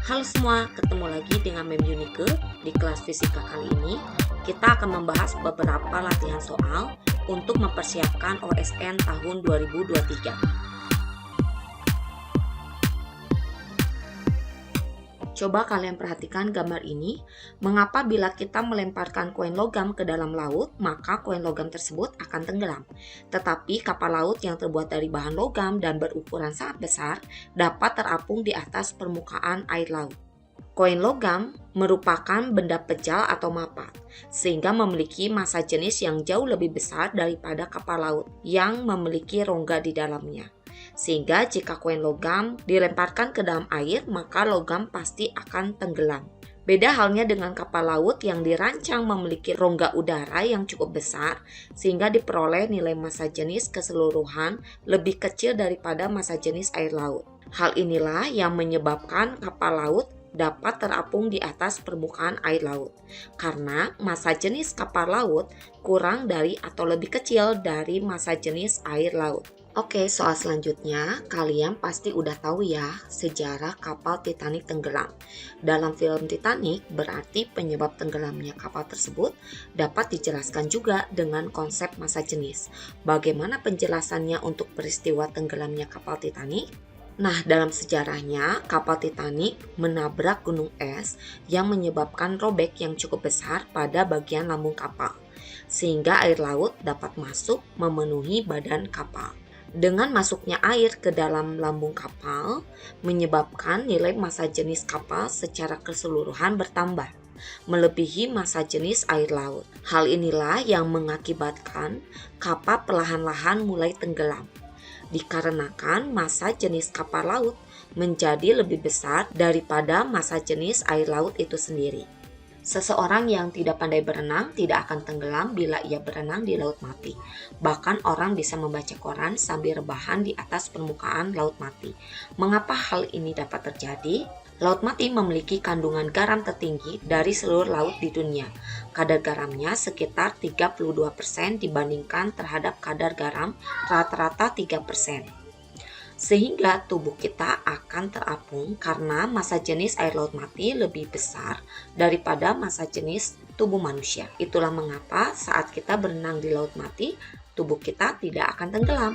Halo semua, ketemu lagi dengan Mem Yunike. Di kelas fisika kali ini, kita akan membahas beberapa latihan soal untuk mempersiapkan OSN tahun 2023. Coba kalian perhatikan gambar ini. Mengapa bila kita melemparkan koin logam ke dalam laut, maka koin logam tersebut akan tenggelam. Tetapi kapal laut yang terbuat dari bahan logam dan berukuran sangat besar dapat terapung di atas permukaan air laut. Koin logam merupakan benda pejal atau mapat, sehingga memiliki massa jenis yang jauh lebih besar daripada kapal laut yang memiliki rongga di dalamnya. Sehingga jika koin logam dilemparkan ke dalam air, maka logam pasti akan tenggelam. Beda halnya dengan kapal laut yang dirancang memiliki rongga udara yang cukup besar, sehingga diperoleh nilai massa jenis keseluruhan lebih kecil daripada massa jenis air laut. Hal inilah yang menyebabkan kapal laut dapat terapung di atas permukaan air laut, karena massa jenis kapal laut kurang dari atau lebih kecil dari massa jenis air laut. Oke, soal selanjutnya, kalian pasti udah tahu ya sejarah kapal Titanic tenggelam. Dalam film Titanic, berarti penyebab tenggelamnya kapal tersebut dapat dijelaskan juga dengan konsep massa jenis. Bagaimana penjelasannya untuk peristiwa tenggelamnya kapal Titanic? Nah, dalam sejarahnya, kapal Titanic menabrak gunung es yang menyebabkan robek yang cukup besar pada bagian lambung kapal, sehingga air laut dapat masuk memenuhi badan kapal. Dengan masuknya air ke dalam lambung kapal, menyebabkan nilai massa jenis kapal secara keseluruhan bertambah, melebihi massa jenis air laut. Hal inilah yang mengakibatkan kapal perlahan-lahan mulai tenggelam, dikarenakan massa jenis kapal laut menjadi lebih besar daripada massa jenis air laut itu sendiri. Seseorang yang tidak pandai berenang tidak akan tenggelam bila ia berenang di laut mati. Bahkan orang bisa membaca koran sambil rebahan di atas permukaan laut mati. Mengapa hal ini dapat terjadi? Laut mati memiliki kandungan garam tertinggi dari seluruh laut di dunia. Kadar garamnya sekitar 32% dibandingkan terhadap kadar garam rata-rata 3%. Sehingga tubuh kita akan terapung karena massa jenis air laut mati lebih besar daripada massa jenis tubuh manusia. Itulah mengapa saat kita berenang di laut mati, tubuh kita tidak akan tenggelam.